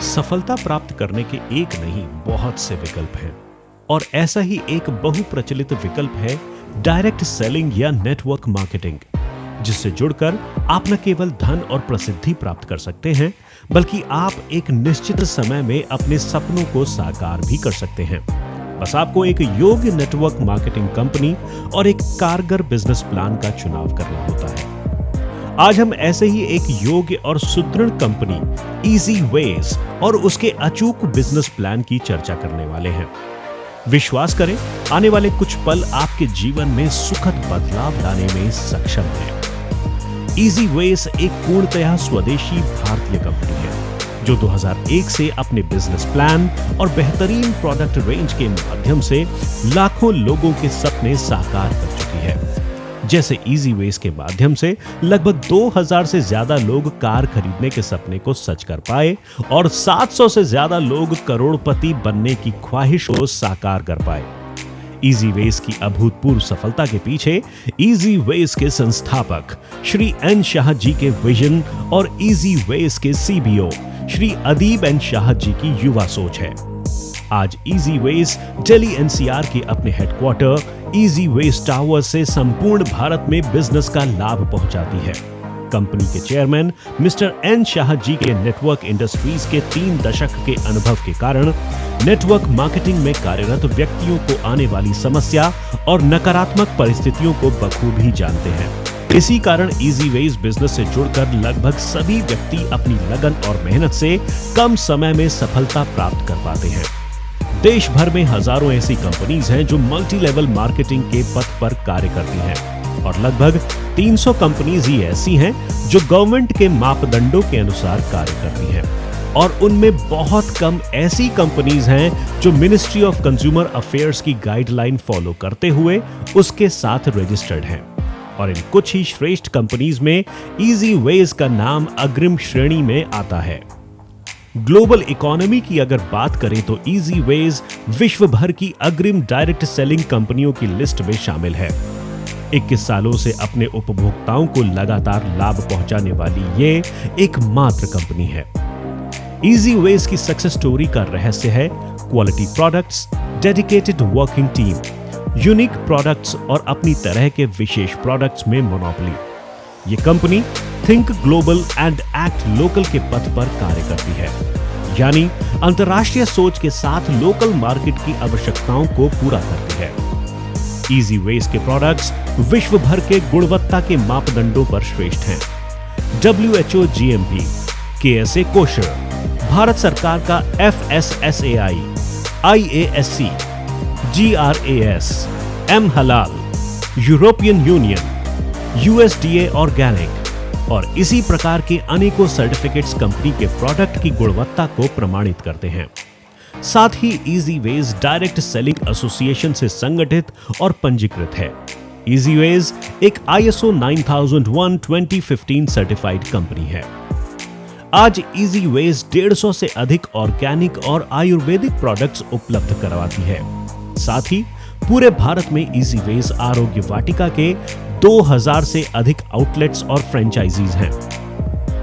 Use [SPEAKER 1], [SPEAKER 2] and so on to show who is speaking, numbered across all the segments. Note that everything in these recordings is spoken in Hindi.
[SPEAKER 1] सफलता प्राप्त करने के एक नहीं बहुत से विकल्प हैं और ऐसा ही एक बहुप्रचलित विकल्प है डायरेक्ट सेलिंग या नेटवर्क मार्केटिंग, जिससे जुड़कर आप न केवल धन और प्रसिद्धि प्राप्त कर सकते हैं बल्कि आप एक निश्चित समय में अपने सपनों को साकार भी कर सकते हैं। बस आपको एक योग्य नेटवर्क मार्केटिंग कंपनी और एक कारगर बिजनेस प्लान का चुनाव करना होता है। आज हम ऐसे ही एक योग्य और सुदृढ़ कंपनी इजी वेज और उसके अचूक बिजनेस प्लान की चर्चा करने वाले हैं। विश्वास करें, आने वाले कुछ पल आपके जीवन में सुखद बदलाव लाने में सक्षम हैं। इजी वेज एक पूर्णतः स्वदेशी भारतीय कंपनी है जो 2001 से अपने बिजनेस प्लान और बेहतरीन प्रोडक्ट रेंज के माध्यम से लाखों लोगों के सपने साकार कर चुकी है। जैसे इजी वेज के माध्यम से लगभग 2000 से ज्यादा लोग कार खरीदने के सपने को सच कर पाए और 700 से ज्यादा लोग करोड़पति बनने की ख्वाहिश को साकार कर पाए। इजी वेज की अभूतपूर्व सफलता के पीछे इजी वेज के संस्थापक श्री एन शाह जी के विजन और इजी वेज के सीबीओ श्री अदीब एन शाह जी की युवा सोच है। आज इजी वेज दिल्ली एनसीआर के अपने हेडक्वार्टर इजी वेज टावर से संपूर्ण भारत में बिजनेस का लाभ पहुंचाती है। कंपनी के chairman mister N Shah ji के नेटवर्क इंडस्ट्रीज के 3 दशक के अनुभव के कारण नेटवर्क मार्केटिंग में कार्यरत व्यक्तियों को आने वाली समस्या और नकारात्मक परिस्थितियों को बखूबी जानते हैं। इसी कारण इजी वेज बिजनेस से जुड़कर लगभग सभी व्यक्ति अपनी लगन और मेहनत से कम समय में सफलता प्राप्त कर पाते हैं। देश भर में हजारों ऐसी कंपनीज हैं जो मल्टी लेवल मार्केटिंग के पथ पर कार्य करती हैं और लगभग 300 कंपनीज ही ऐसी हैं जो गवर्नमेंट के मापदंडों के अनुसार कार्य करती हैं और उनमें बहुत कम ऐसी कंपनीज हैं जो मिनिस्ट्री ऑफ कंज्यूमर अफेयर्स की गाइडलाइन फॉलो करते हुए उसके साथ रजिस्टर्ड हैं। और इन कुछ ही श्रेष्ठ कंपनीज में इजी वेज का नाम अग्रिम श्रेणी में आता है। ग्लोबल इकोनॉमी की अगर बात करें तो इजी वेज विश्व भर की अग्रिम डायरेक्ट सेलिंग कंपनियों की लिस्ट में शामिल है। 21 सालों से अपने उपभोक्ताओं को लगातार लाभ पहुंचाने वाली ये एकमात्र कंपनी है। इजी वेज की सक्सेस स्टोरी का रहस्य है quality products, dedicated working team, unique products और अपनी तरह के विशेष प्रोडक्ट्स में मोनोपोली। ये company think global and act local के पथ पर कार्य करती है, यानी अंतर्राष्ट्रीय सोच के साथ लोकल मार्केट की आवश्यकताओं को पूरा करती है। इजी वेज के प्रोडक्ट्स विश्व भर के गुणवत्ता के मापदंडों पर श्रेष्ठ हैं। WHO GMP, KSA kosher, Bharat सरकार का FSSAI, IASC, GRAS, M हलाल, यूरोपियन यूनियन, USDA ऑर्गेनिक और इसी प्रकार के अनेकों सर्टिफिकेट्स कंपनी के प्रोडक्ट की गुणवत्ता को प्रमाणित करते हैं। साथ ही Easy Ways direct selling association से संगठित और पंजीकृत है। इजी वेज एक ISO 9001:2015 सर्टिफाइड कंपनी है। आज इजी वेज 150 से अधिक ऑर्गेनिक और आयुर्वेदिक प्रोडक्ट्स उपलब्ध करवाती है। साथ ही पूरे भारत में इजी वेज आरोग्य वाटिका के 2000 से अधिक आउटलेट्स और फ्रेंचाइजीज हैं।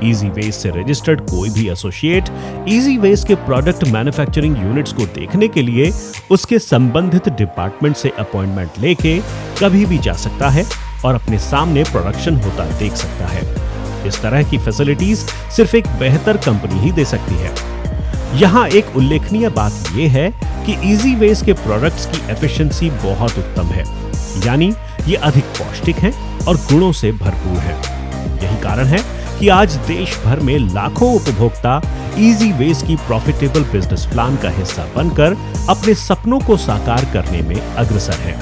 [SPEAKER 1] इजी वेज से रजिस्टर्ड कोई भी एसोसिएट इजी वेज के प्रोडक्ट मैन्युफैक्चरिंग यूनिट्स को देखने के लिए उसके संबंधित डिपार्टमेंट से अपॉइंटमेंट लेके कभी भी जा सकता है और अपने सामने प्रोडक्शन होता देख सकता है। इस तरह की फैसिलिटीज सिर्फ एक बेहतर कंपनी ही दे सकती है। यहाँ एक उल्लेखनीय बात यह है कि इजी वेज के प्रोडक्ट्स की एफिशिएंसी बहुत उत्तम है, यानी ये अधिक पौष्टिक हैं और गुणों से भरपूर हैं। यही कारण है कि आज देश भर में लाखों उपभोक्ता इजी वेज की प्रॉफिटेबल बिजनेस प्लान का हिस्सा बनकर अपने सपनों को साकार करने में अग्रसर हैं।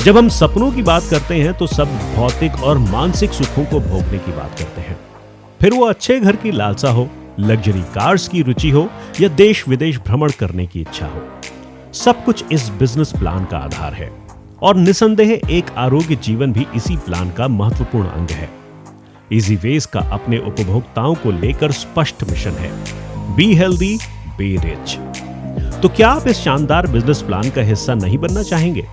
[SPEAKER 1] जब हम सपनों की बात करते हैं तो सब भौतिक और मानसिक सुखों को भोगने की बात करते हैं, फिर वो अच्छे घर की लालसा हो, लग्जरी कार्स की रुचि हो या देश विदेश भ्रमण करने की इच्छा हो, सब कुछ इस बिजनेस प्लान का आधार है और निसंदेह एक आरोग्य जीवन भी इसी प्लान का महत्वपूर्ण अंग है। इजी वेज का अपने उपभोक्ताओं को लेकर स्पष्ट मिशन है, बी हेल्दी, बी रिच। तो क्या आप इस शानदार बिजनेस प्लान का हिस्सा नहीं बनना चाहेंगे?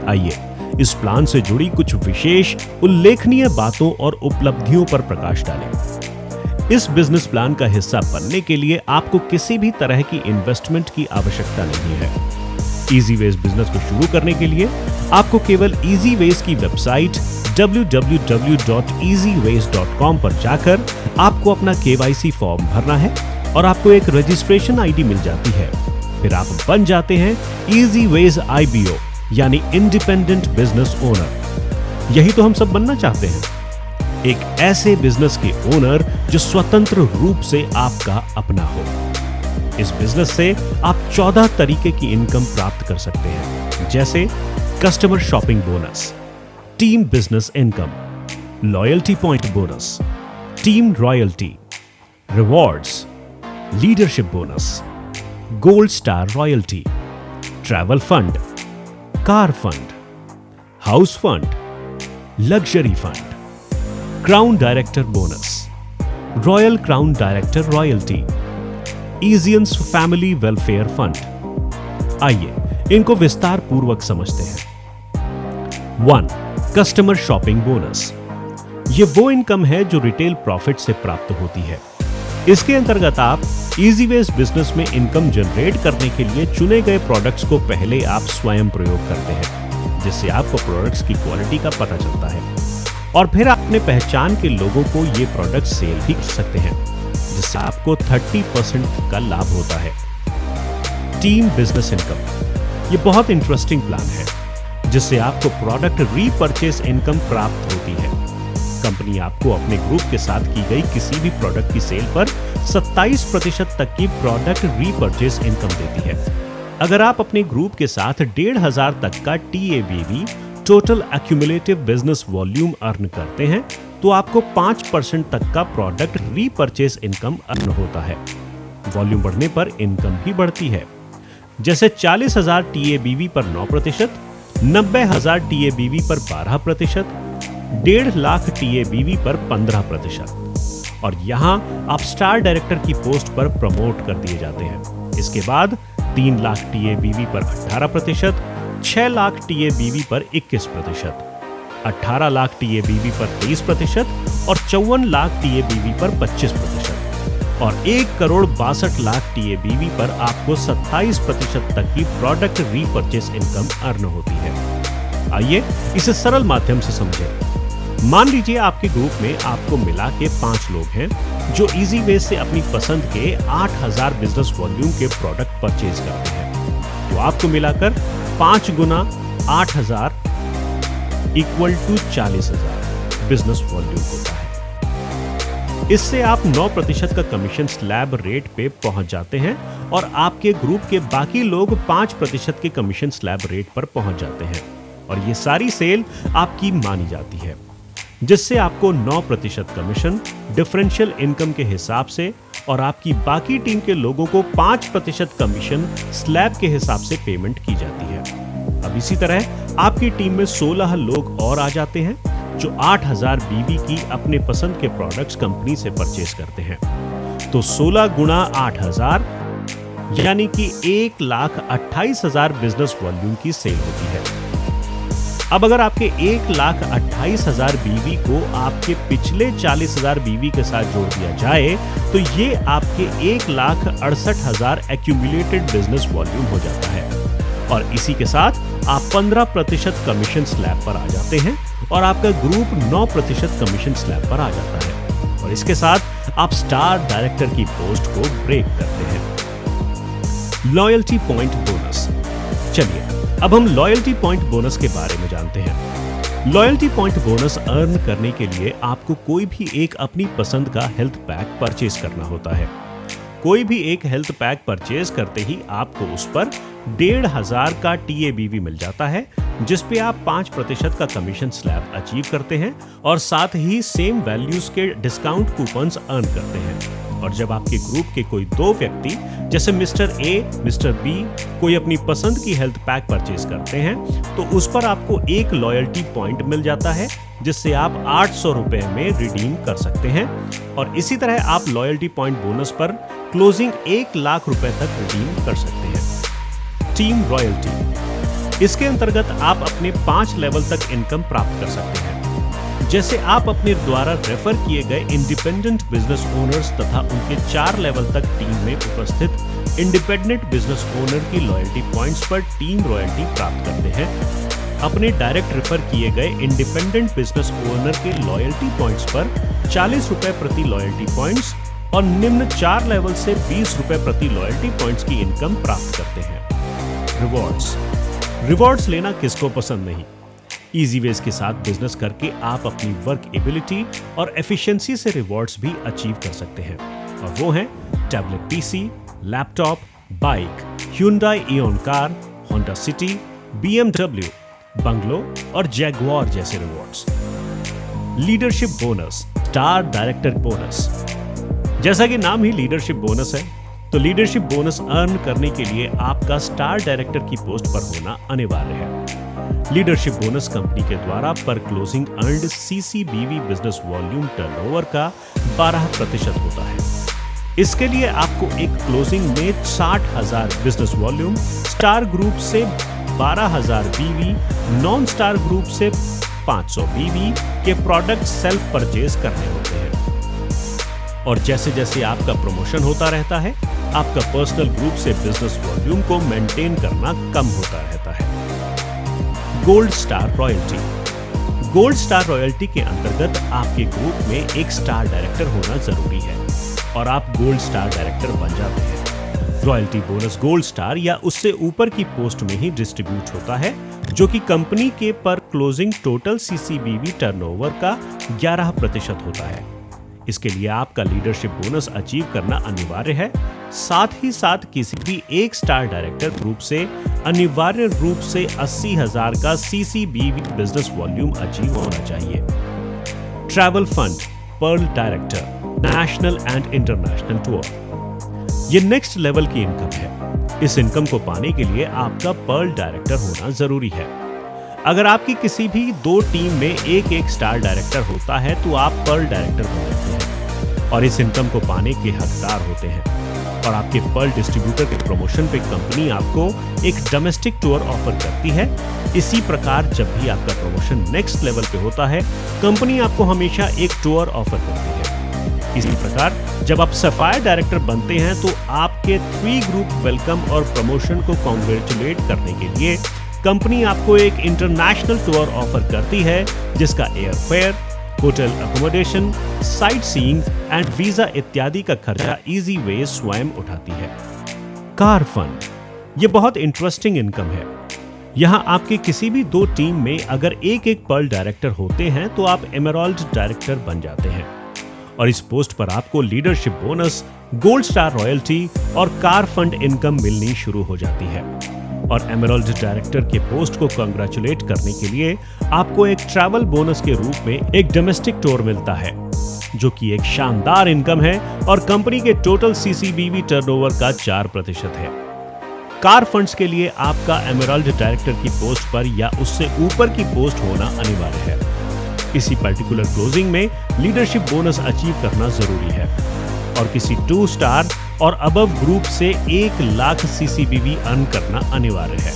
[SPEAKER 1] आइए इस प्लान से जुड़ी कुछ विशेष उल्लेखनीय बातों और उपलब्धियों पर प्रकाश डालें। इस बिजनेस प्लान का हिस्सा बनने के लिए आपको किसी भी तरह की इन्वेस्टमेंट की आवश्यकता नहीं है। इजीवेज बिजनेस को शुरू करने के लिए आपको केवल इजीवेज की वेबसाइट www.easyways.com पर जाकर आपको अपना KYC फॉर्म भरना है और आपको एक रजिस्ट्रेशन आईडी मिल जाती है। फिर आप बन जाते हैं इजीवेज IBO यानी इंडिपेंडेंट बिजनेस ओनर। यही तो हम सब बनना चाहते हैं, एक ऐसे बिजनेस के ओनर जो स्वतंत्र रूप से आपका अपना हो। इस बिजनेस से आप 14 तरीके की इनकम प्राप्त कर सकते हैं, जैसे customer shopping bonus, team business income, loyalty point bonus, team royalty, rewards, leadership bonus, gold star royalty, travel fund, car fund, house fund, luxury fund, crown director bonus, royal crown director royalty, इजियंस फैमिली वेलफेयर फंड। आइए इनको विस्तार पूर्वक समझते हैं। 1. Customer shopping bonus. ये वो इनकम है जो रिटेल प्रॉफिट से प्राप्त होती है। इसके अंतर्गत आप इजीवेज बिजनेस में इनकम जनरेट करने के लिए चुने गए प्रोडक्ट्स को पहले आप स्वयं प्रयोग करते हैं, जिससे आपको प्रोडक्ट्स की क्वालिटी का पता चलता है और फिर अपने पहचान के लोगों को ये प्रोडक्ट सेल भी कर सकते हैं, जिससे आपको 30% का लाभ होता है। Team business income. ये बहुत इंटरेस्टिंग प्लान है, जिससे आपको प्रोडक्ट रीपरचेस इनकम प्राप्त होती है। कंपनी आपको अपने ग्रुप के साथ की गई किसी भी प्रोडक्ट की सेल पर 27% तक की प्रोडक्ट रीपरचेस इनकम देती है। अगर आप अपने ग्रुप के साथ 1,500 तक का TABV total accumulative business volume earn करते हैं, तो आपको 5% तक का प्रोडक्ट रीपरचेस इनकम अर्न होता है। वॉल्यूम बढ़ने पर इनकम भी बढ़ती है, जैसे 40,000 TABV पर 9%, 90,000 TABV पर 12%, 1.5 लाख TABV पर 15%। और यहाँ आप स्टार डायरेक्टर की पोस्ट पर प्रमोट कर दिए जाते हैं। इसके बाद 3 लाख TABV पर 18%, 6 लाख TABV पर 21%, 18 लाख TABV पर 23% और 54 लाख TABV पर 25%। और 1,62,00,000 TABV पर आपको 27% तक की प्रोडक्ट रीपरचेस इनकम अर्न होती है। आइए इसे सरल माध्यम से समझें। मान लीजिए आपके ग्रुप में आपको मिला के 5 लोग हैं जो इजीवेज से अपनी पसंद के 8,000 बिजनेस वॉल्यूम के प्रोडक्ट परचेज करते हैं, तो आपको मिलाकर 5 गुना 8,000 = 40,000 बिजनेस वॉल्यूम होता है। इससे आप 9% का कमीशन स्लैब रेट पे पहुंच जाते हैं और आपके ग्रुप के बाकी लोग 5% के कमीशन स्लैब रेट पर पहुंच जाते हैं और ये सारी सेल आपकी मानी जाती है, जिससे आपको 9% कमीशन डिफरेंशियल इनकम के हिसाब से और आपकी बाकी टीम के लोगों को 5% कमीशन स्लैब के हिसाब से पेमेंट की जाती है। अब इसी तरह आपकी टीम में 16 लोग और आ जाते हैं जो 8,000 BV की अपने पसंद के प्रोडक्ट्स कंपनी से परचेज करते हैं, तो 16 गुना 8,000 यानी कि 1,28,000 बिजनेस वॉल्यूम की सेल होती है। अब अगर आपके 1,28,000 BV को आपके पिछले 40,000 BV के साथ जोड़ दिया जाए, तो ये आपके 1,68,000 एक्यूमुलेटेड बिजनेस वॉल्यूम हो जाता है और इसी के साथ आप 15% कमीशन स्लैब पर आ जाते हैं और आपका ग्रुप 9% कमीशन स्लैब पर आ जाता है और इसके साथ आप स्टार डायरेक्टर की पोस्ट को ब्रेक करते हैं। Loyalty point bonus. चलिए अब हम लॉयल्टी पॉइंट बोनस के बारे में जानते हैं। लॉयल्टी पॉइंट बोनस अर्न करने के लिए आपको कोई भी एक अपनी पसंद का हेल्थ पैक परचेज करना होता है। कोई भी एक हेल्थ पैक परचेज करते ही आपको उस पर 1,500 का TABV मिल जाता है, जिस पे आप 5% का कमीशन स्लैब अचीव करते हैं और साथ ही सेम वैल्यूज के डिस्काउंट कूपन्स अर्न करते हैं। और जब आपके ग्रुप के कोई 2 व्यक्ति जैसे मिस्टर A, मिस्टर B कोई अपनी पसंद की हेल्थ पैक परचेज करते हैं, तो उस पर आपको 1 लॉयल्टी पॉइंट मिल जाता है, जिससे आप 800 रुपए में रिडीम कर सकते हैं और इसी तरह आप लॉयल्टी पॉइंट बोनस पर क्लोजिंग 1 लाख रुपए तक रिडीम कर सकते हैं। Team royalty. इसके अंतर्गत आप अपने 5 लेवल तक इनकम प्राप्त कर सकते हैं। जैसे आप अपने द्वारा रेफर किए गए इंडिपेंडेंट बिजनेस ओनर्स तथा उनके 4 लेवल तक टीम में उपस्थित इंडिपेंडेंट बिजनेस ओनर की लॉयल्टी पॉइंट्स पर टीम रॉयल्टी प्राप्त करते हैं। अपने डायरेक्ट रेफर किए गए इंडिपेंडेंट बिजनेस ओनर के लॉयल्टी पॉइंट्स पर 40 रुपए प्रति लॉयल्टी पॉइंट्स और निम्न 4 लेवल से 20 रुपए प्रति लॉयल्टी पॉइंट्स की इनकम प्राप्त करते हैं। रिवॉर्ड्स लेना किसको पसंद नहीं। इजी वेज के साथ बिजनेस करके आप अपनी वर्क एबिलिटी और एफिशिएंसी से रिवॉर्ड्स भी अचीव कर सकते हैं, और वो हैं tablet PC, laptop, bike, Hyundai Ion car, Honda City, BMW, bungalow और जैगुआर जैसे rewards. Leadership bonus, star director bonus. जैसा कि नाम ही लीडरशिप बोनस है, तो लीडरशिप बोनस अर्न करने के लिए आपका स्टार डायरेक्टर की पोस्ट पर होना अनिवार्य है। लीडरशिप बोनस कंपनी के द्वारा पर closing earned CCBV business volume turnover का 12% होता है। इसके लिए आपको एक क्लोजिंग में 60,000 बिजनेस वॉल्यूम, स्टार ग्रुप से 12,000 बीवी, नॉन स्टार ग्रुप से 500 बीवी के प्रोडक्ट सेल्फ परचेज करने होते हैं। और जैसे जैसे आपका प्रमोशन होता रहता है, आपका पर्सनल ग्रुप से बिजनेस वॉल्यूम को मेंटेन करना कम होता रहता है। Gold star royalty. Gold star royalty के अंतर्गत आपके ग्रुप में एक स्टार डायरेक्टर होना जरूरी है और आप गोल्ड स्टार डायरेक्टर बन जाते हैं। रॉयल्टी बोनस गोल्ड स्टार या उससे ऊपर की पोस्ट में ही डिस्ट्रीब्यूट होता है, जो कि कंपनी के पर क्लोजिंग टोटल सीसीबीवी टर्नओवर का 11% होता है। इसके लिए आपका लीडरशिप बोनस अचीव करना अनिवार्य है। साथ ही साथ किसी भी एक स्टार डायरेक्टर ग्रुप से अनिवार्य रूप से 80,000 का सीसीबीवी बिजनेस वॉल्यूम अचीव होना चाहिए। Travel fund, pearl director, national and international tour. ये नेक्स्ट लेवल की इनकम है। इस इनकम को पाने के लिए आपका पर्ल डायरेक्टर होना जरूरी है। अगर आपकी किसी भी 2 टीम में एक स्टार डायरेक्टर होता है तो आप पर्ल डायरेक्टर हो जाते हैं और इस इनकम को पाने के हकदार होते हैं। और आपके पर्ल डिस्ट्रीब्यूटर के प्रमोशन पे कंपनी आपको एक डोमेस्टिक टूर ऑफर करती है। इसी प्रकार जब भी आपका प्रमोशन नेक्स्ट लेवल पे होता है, कंपनी आपको हमेशा एक टूर ऑफर करती है। इसी प्रकार जब आप सफायर डायरेक्टर बनते हैं तो आपके 3 ग्रुप वेलकम और प्रमोशन को कॉन्ग्रेचुलेट करने के लिए कंपनी आपको एक इंटरनेशनल टूर ऑफर करती है, जिसका air fare, hotel accommodation, sight seeing and visa इत्यादि का खर्चा इजी वे स्वयं उठाती है। कार फंड, ये बहुत इंटरेस्टिंग इनकम है। यहाँ आपके किसी भी 2 टीम में अगर एक पर्ल डायरेक्टर होते हैं तो आप एमराल्ड डायरेक्टर बन जाते हैं और इस पोस्ट पर आपको leadership bonus, gold star royalty और कार फंड इनकम मिलनी शुरू हो जाती है। और एमराल्ड डायरेक्टर के पोस्ट को कंग्रेचुलेट करने के लिए आपको एक ट्रैवल बोनस के रूप में एक डोमेस्टिक टूर मिलता है, जो कि एक शानदार इनकम है और कंपनी के टोटल सीसीबीवी टर्नओवर का 4% है। कार फंड्स के लिए आपका एमराल्ड डायरेक्टर की पोस्ट पर या उससे ऊपर की पोस्ट होना अनिवार्य है। इसी पर्टिकुलर क्लोजिंग में लीडरशिप बोनस अचीव करना जरूरी है और किसी 2 स्टार और अबव ग्रुप से 1 लाख सीसीबीवी अर्न करना अनिवार्य है।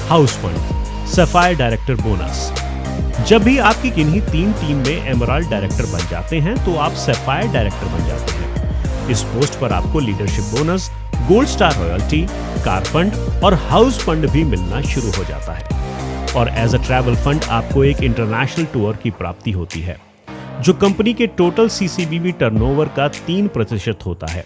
[SPEAKER 1] House fund, sapphire director bonus. जब भी आपकी किन्हीं 3 टीम में एमराल्ड डायरेक्टर बन जाते हैं तो आप सफायर डायरेक्टर बन जाते हैं। इस पोस्ट पर आपको leadership bonus, gold star royalty, car fund और हाउस फंड भी मिलना शुरू हो जाता है। और एज अ ट्रैवल फंड आपको एक इंटरनेशनल टूर की प्राप्ति होती है, जो कंपनी के टोटल सीसीबीवी टर्नओवर का 3% होता है।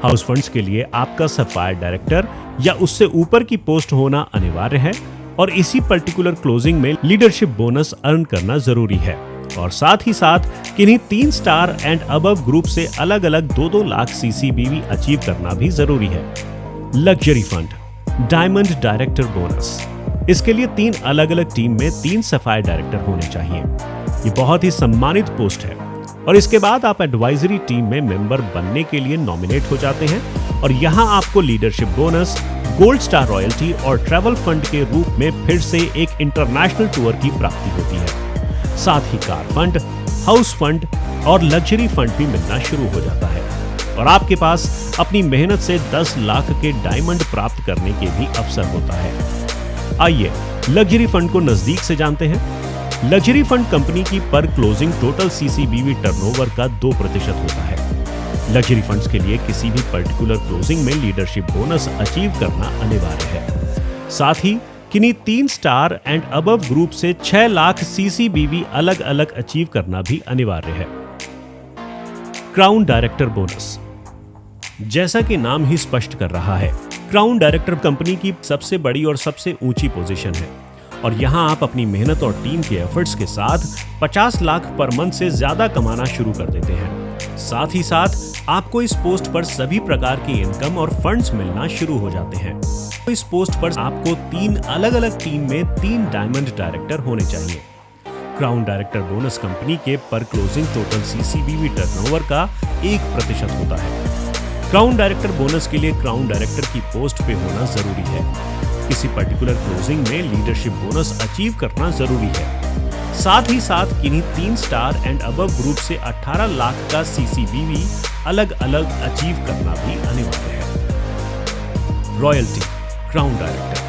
[SPEAKER 1] हाउस फंड्स के लिए आपका सफायर डायरेक्टर या उससे ऊपर की पोस्ट होना अनिवार्य है और इसी पर्टिकुलर क्लोजिंग में लीडरशिप बोनस अर्न करना जरूरी है। और साथ ही साथ किन्हीं 3 स्टार एंड अबव ग्रुप से अलग अलग 2-2 लाख सीसीबीवी अचीव करना भी जरूरी है। Luxury fund, diamond director bonus. इसके लिए 3 अलग अलग टीम में 3 सफायर डायरेक्टर होने चाहिए। ये बहुत ही सम्मानित पोस्ट है और इसके बाद आप एडवाइजरी टीम में मेंबर बनने के लिए नॉमिनेट हो जाते हैं और यहाँ आपको leadership bonus, gold star royalty और ट्रैवल फंड के रूप में फिर से एक इंटरनेशनल टूर की प्राप्ति होती है। साथ ही कार फंड, हाउस फंड और लग्जरी फंड भी मिलना शुरू हो जाता है और आपके पास अपनी मेहनत से 10 लाख के डायमंड प्राप्त करने के भी अवसर होता है। आइए लग्जरी फंड को नजदीक से जानते हैं। लग्जरी फंड कंपनी की पर क्लोजिंग टोटल सीसीबीवी टर्नओवर का 2% होता है। लग्जरी फंड्स के लिए किसी भी पर्टिकुलर क्लोजिंग में लीडरशिप बोनस अचीव करना अनिवार्य है। साथ ही किन्हीं 3 स्टार एंड अबव ग्रुप से 6 लाख सीसीबीवी अलग अलग अचीव करना भी अनिवार्य है। क्राउन डायरेक्टर बोनस, जैसा कि नाम ही स्पष्ट कर रहा है, क्राउन डायरेक्टर कंपनी की सबसे बड़ी और सबसे ऊंची पोजीशन है और यहां आप अपनी मेहनत और टीम के एफर्ट्स के साथ 50 लाख पर मंथ से ज्यादा कमाना शुरू कर देते हैं। साथ ही साथ आपको इस पोस्ट पर सभी प्रकार की इनकम और फंड्स मिलना शुरू हो जाते हैं। इस पोस्ट पर आपको 3 अलग अलग टीम में 3 डायमंड डायरेक्टर होने चाहिए। क्राउन डायरेक्टर बोनस कंपनी के पर क्लोजिंग टोटल सीसीबीवी टर्नओवर का 1% होता है। क्राउन डायरेक्टर बोनस के लिए क्राउन डायरेक्टर की पोस्ट पे होना जरूरी है। किसी पर्टिकुलर क्लोजिंग में लीडरशिप बोनस अचीव करना जरूरी है। साथ ही साथ किन्हीं 3 स्टार एंड अबव ग्रुप से 18 लाख का सीसीबीवी अलग अलग अचीव करना भी अनिवार्य है। रॉयल्टी, क्राउन डायरेक्टर,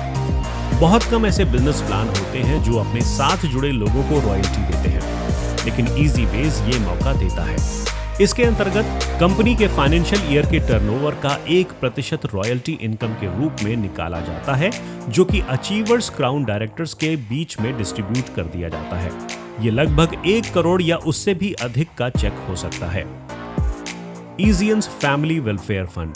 [SPEAKER 1] बहुत कम ऐसे बिजनेस प्लान होते हैं जो अपने साथ जुड़े लोगों को रॉयल्टी देते हैं, लेकिन इजीवेज ये मौका देता है। इसके अंतर्गत कंपनी के फाइनेंशियल ईयर के टर्नओवर का 1% रॉयल्टी इनकम के रूप में निकाला जाता है, जो कि अचीवर्स क्राउन डायरेक्टर्स के बीच में डिस्ट्रीब्यूट कर दिया जाता है। ये लगभग 1 करोड़ या उससे भी अधिक का चेक हो सकता है। इजियंस फैमिली वेलफेयर फंड,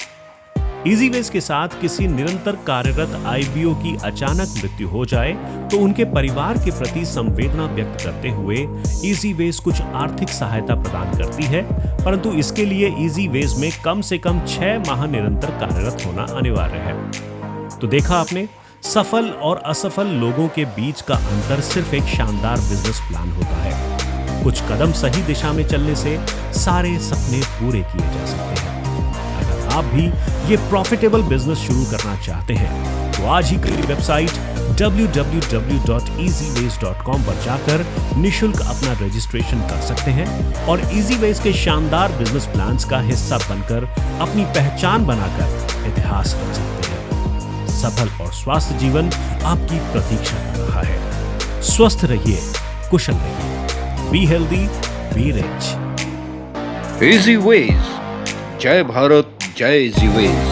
[SPEAKER 1] इजीवेज के साथ किसी निरंतर कार्यरत आईबीओ की अचानक मृत्यु हो जाए तो उनके परिवार के प्रति संवेदना व्यक्त करते हुए इजीवेज कुछ आर्थिक सहायता प्रदान करती है, परंतु इसके लिए इजीवेज में कम से कम 6 माह निरंतर कार्यरत होना अनिवार्य है। तो देखा आपने, सफल और असफल लोगों के बीच का अंतर सिर्फ एक शानदार बिजनेस प्लान होता है। कुछ कदम सही दिशा में चलने से सारे सपने पूरे किए जा सकते हैं। आप भी ये प्रॉफिटेबल बिजनेस शुरू करना चाहते हैं तो आज ही वेबसाइट www.easyways.com पर जाकर निशुल्क अपना रजिस्ट्रेशन कर सकते हैं और इजीवेज के शानदार बिजनेस प्लान्स का हिस्सा बनकर अपनी पहचान बनाकर इतिहास रच सकते हैं। सफल और स्वस्थ जीवन आपकी प्रतीक्षा कर रहा है। स्वस्थ रहिए, कुशल रहिए, बी हेल्दी, बी रिच।
[SPEAKER 2] इजीवेज, जय भारत, जय इजीवेज।